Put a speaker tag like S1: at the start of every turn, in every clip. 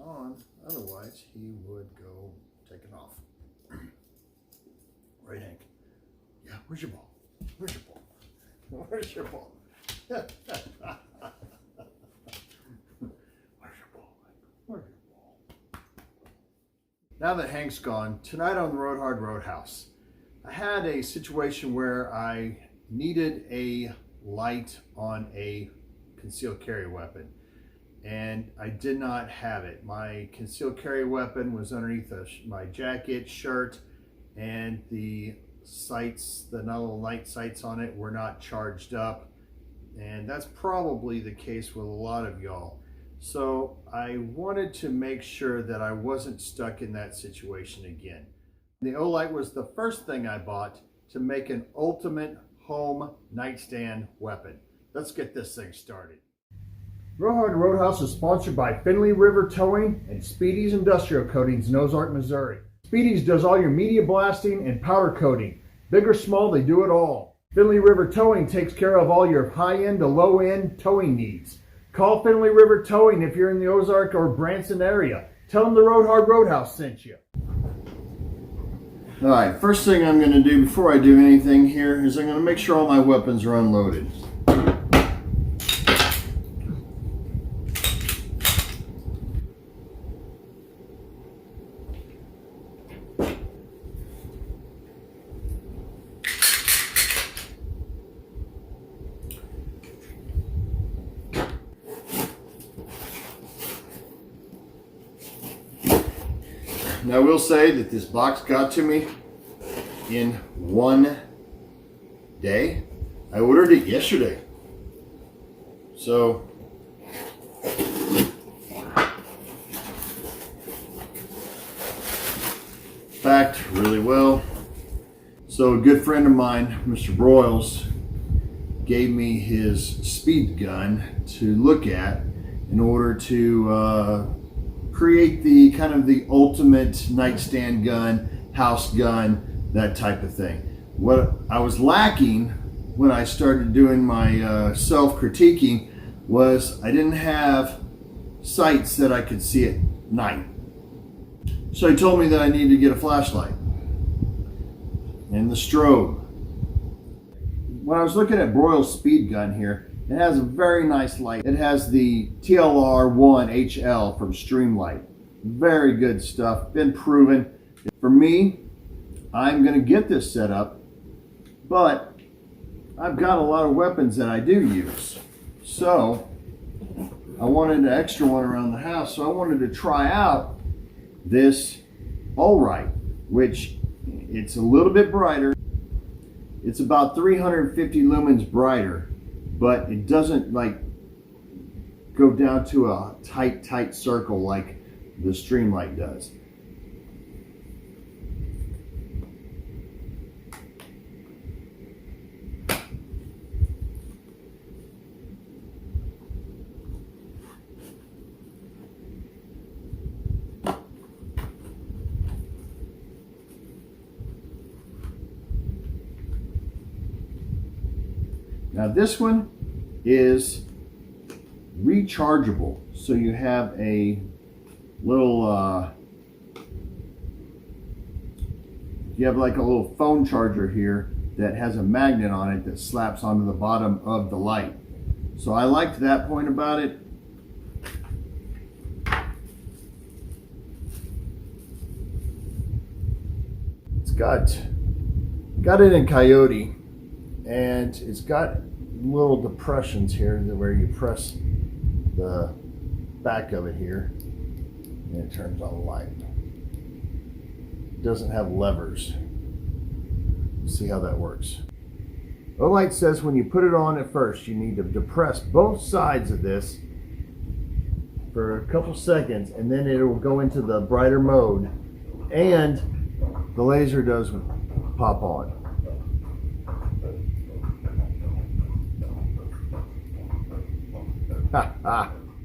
S1: on, otherwise he would go take it off. Right, Hank? Yeah, where's your ball? Where's your ball? Where's your ball? Where's your ball? Where's your ball? Now that Hank's gone, tonight on the Road Hard Roadhouse, I had a situation where I needed a light on a concealed carry weapon, and I did not have it. My concealed carry weapon was underneath my jacket, shirt, and the sights, the little light sights on it, were not charged up, and that's probably the case with a lot of y'all. So I wanted to make sure that I wasn't stuck in that situation again. The Olight was the first thing I bought to make an ultimate home nightstand weapon. Let's get this thing started. Road Hard Roadhouse is sponsored by Finley River Towing and Speedy's Industrial Coatings in Ozark, Missouri. Speedy's does all your media blasting and powder coating. Big or small, they do it all. Finley River Towing takes care of all your high-end to low-end towing needs. Call Finley River Towing if you're in the Ozark or Branson area. Tell them the Road Hard Roadhouse sent you. Alright, first thing I'm going to do before I do anything here is I'm going to make sure all my weapons are unloaded. Now I will say that this box got to me in one day. I ordered it yesterday. So packed really well. So a good friend of mine, Mr. Broyles, gave me his speed gun to look at in order to create the kind of the ultimate nightstand gun, house gun, that type of thing. What I was lacking when I started doing my self-critiquing was I didn't have sights that I could see at night. So he told me that I needed to get a flashlight and the strobe. When I was looking at Broyles' speed gun here, it has a very nice light. It has the TLR1 HL from Streamlight. Very good stuff, been proven. For me, I'm gonna get this set up, but I've got a lot of weapons that I do use. So I wanted an extra one around the house, so I wanted to try out this Olight, which it's a little bit brighter. It's about 350 lumens brighter, but it doesn't like go down to a tight circle like the Streamlight does. Now this one is rechargeable, so you have a little you have like a little phone charger here that has a magnet on it that slaps onto the bottom of the light. So I liked that point about it. It's got it in Coyote, and it's got little depressions here where you press the back of it here and it turns on the light. It doesn't have levers. See how that works. Olight says when you put it on at first, you need to depress both sides of this for a couple seconds, and then it will go into the brighter mode, and the laser does pop on.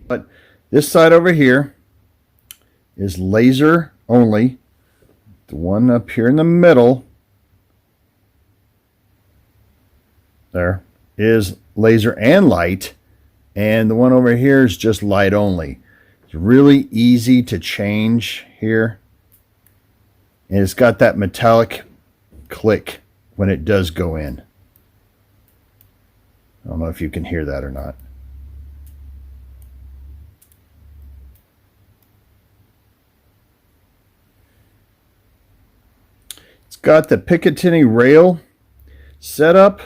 S1: But this side over here is laser only. The one up here in the middle there is laser and light, and the one over here is just light only. It's really easy to change here. And it's got that metallic click when it does go in. I don't know if you can hear that or not. It's got the Picatinny rail setup,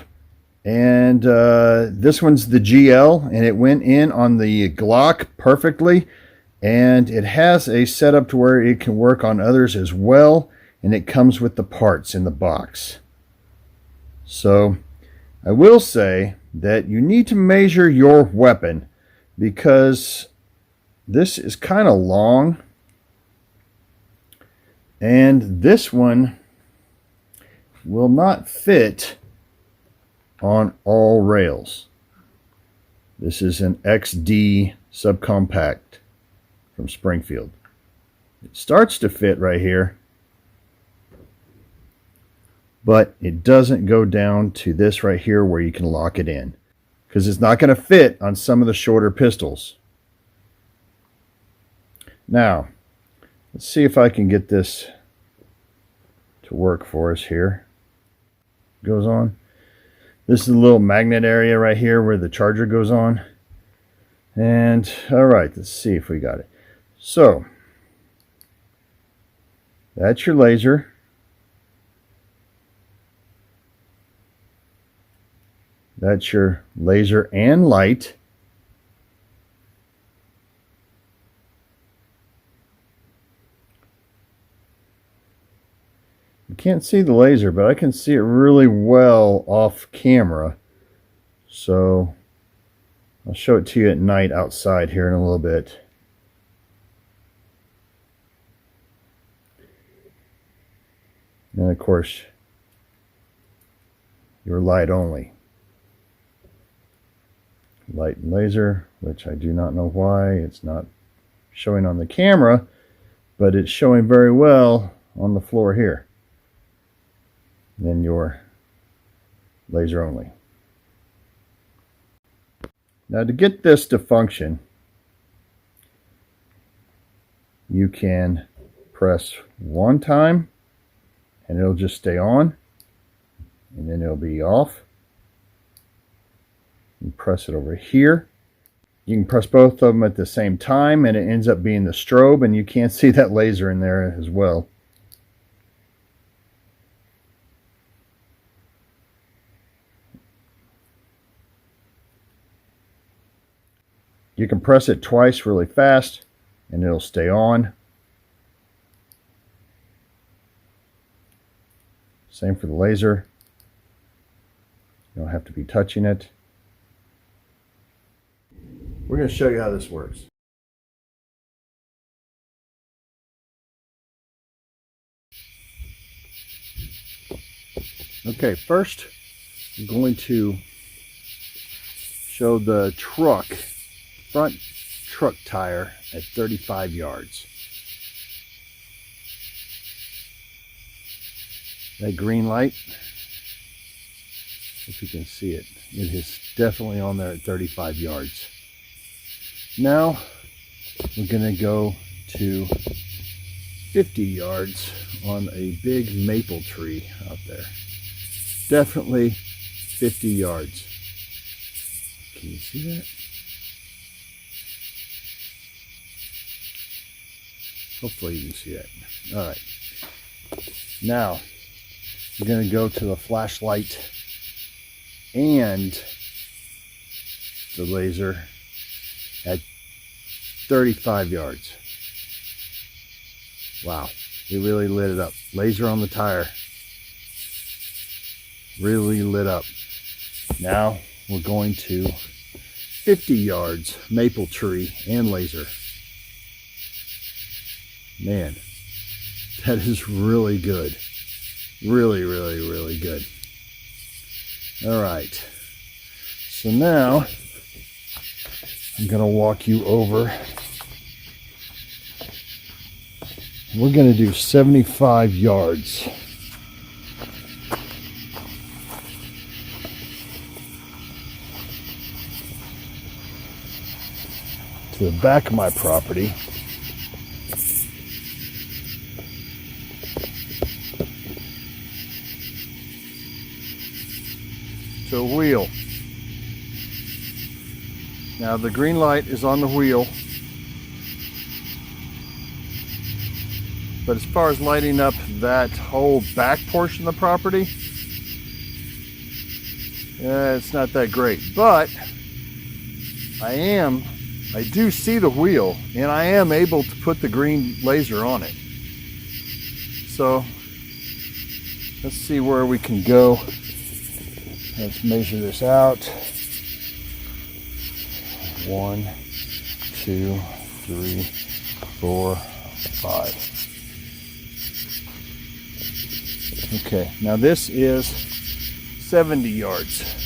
S1: and this one's the GL, and it went in on the Glock perfectly, and it has a setup to where it can work on others as well, and it comes with the parts in the box. So I will say that you need to measure your weapon, because this is kind of long, and this one will not fit on all rails. This is an XD subcompact from Springfield. It starts to fit right here, but it doesn't go down to this right here where you can lock it in, because it's not going to fit on some of the shorter pistols. Now, let's see if I can get this to work for us here. Goes on. This is a little magnet area right here where the charger goes on. And all right, let's see if we got it. So that's your laser. That's your laser and light. You can't see the laser, but I can see it really well off camera. So I'll show it to you at night outside here in a little bit. And of course, your light only. Light and laser, which I do not know why it's not showing on the camera, but it's showing very well on the floor here. Then your laser only. Now to get this to function, you can press one time and it'll just stay on, and then it'll be off. You press it over here. You can press both of them at the same time and it ends up being the strobe, and you can't see that laser in there as well. You can press it twice really fast and it'll stay on. Same for the laser. You don't have to be touching it. We're going to show you how this works. Okay, first I'm going to show the front truck tire at 35 yards. That green light, if you can see it, it is definitely on there at 35 yards. Now we're going to go to 50 yards on a big maple tree out there. Definitely 50 yards. Can you see that? Hopefully you can see that. All right. Now we're going to go to the flashlight and the laser at 35 yards. Wow, it really lit it up. Laser on the tire really lit up. Now we're going to 50 yards, maple tree and laser. Man, that is really good. Really, really, really good. All right. So now I'm going to walk you over. We're going to do 75 yards. To to the back of my property. To a wheel. Now the green light is on the wheel, but as far as lighting up that whole back portion of the property, it's not that great. But I do see the wheel, and I am able to put the green laser on it. So let's see where we can go. Let's measure this out. 1, 2, 3, 4, 5. Okay, now this is 70 yards.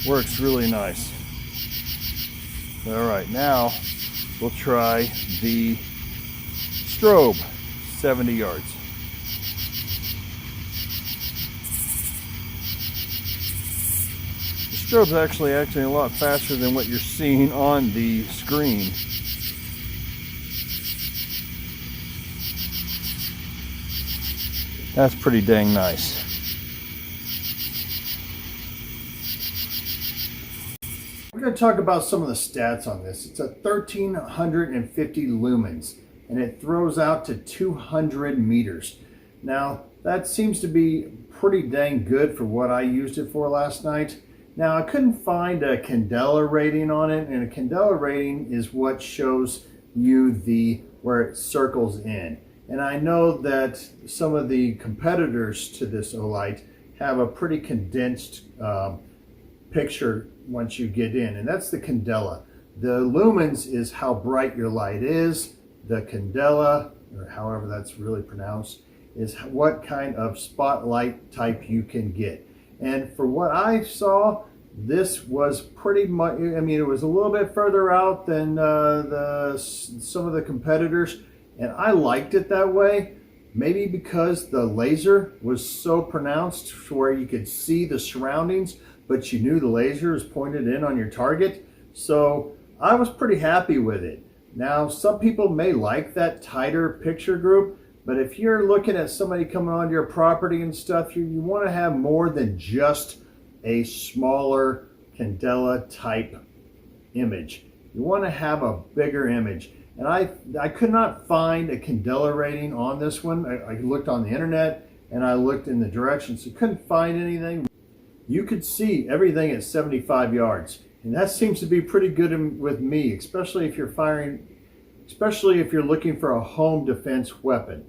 S1: Works really nice. All right, now we'll try the strobe, 70 yards. The strobe's actually acting a lot faster than what you're seeing on the screen. That's pretty dang nice. We're going to talk about some of the stats on this. It's a 1350 lumens, and it throws out to 200 meters. Now, that seems to be pretty dang good for what I used it for last night. Now, I couldn't find a candela rating on it, and a candela rating is what shows you where it circles in. And I know that some of the competitors to this Olight have a pretty condensed picture once you get in, and that's the candela. The lumens is how bright your light is. The candela, or however that's really pronounced, is what kind of spotlight type you can get. And for what I saw, this was pretty much, I mean, it was a little bit further out than some of the competitors, and I liked it that way. Maybe because the laser was so pronounced to where you could see the surroundings, but you knew the laser was pointed in on your target. So I was pretty happy with it. Now, some people may like that tighter picture group, but if you're looking at somebody coming onto your property and stuff, you want to have more than just a smaller candela type image. You want to have a bigger image. And I could not find a candela rating on this one. I looked on the internet and I looked in the directions, so couldn't find anything. You could see everything at 75 yards. And that seems to be pretty good with me, especially if you're looking for a home defense weapon.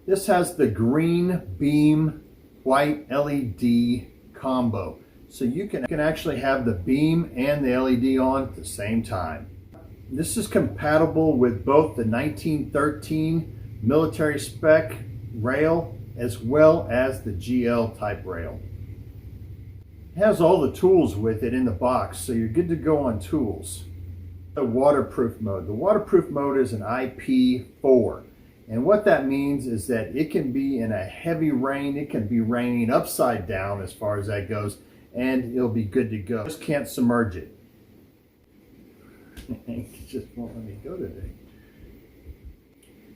S1: This has the green beam white LED combo. So you can actually have the beam and the LED on at the same time. This is compatible with both the 1913 military spec rail as well as the GL type rail. It has all the tools with it in the box, so you're good to go on tools. The waterproof mode. The waterproof mode is an IP4. And what that means is that it can be in a heavy rain, it can be raining upside down as far as that goes, and it'll be good to go. Just can't submerge it. It just won't let me go today.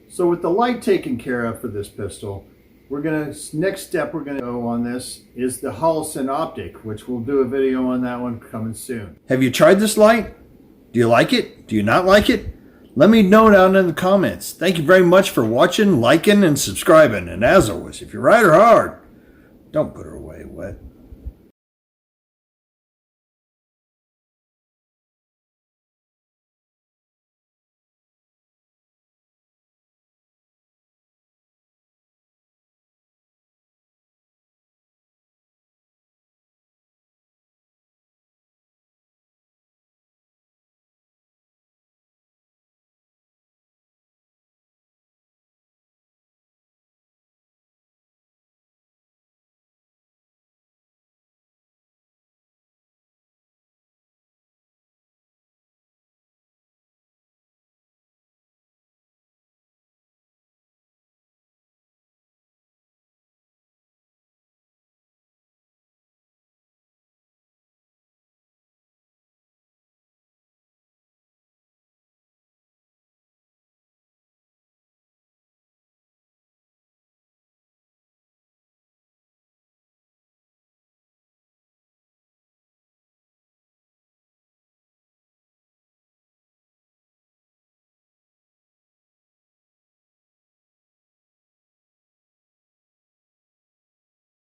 S1: So with the light taken care of for this pistol, next step we're gonna go on this is the Holosun optic, which we'll do a video on that one coming soon. Have you tried this light? Do you like it? Do you not like it? Let me know down in the comments. Thank you very much for watching, liking, and subscribing. And as always, if you ride her hard, don't put her away wet.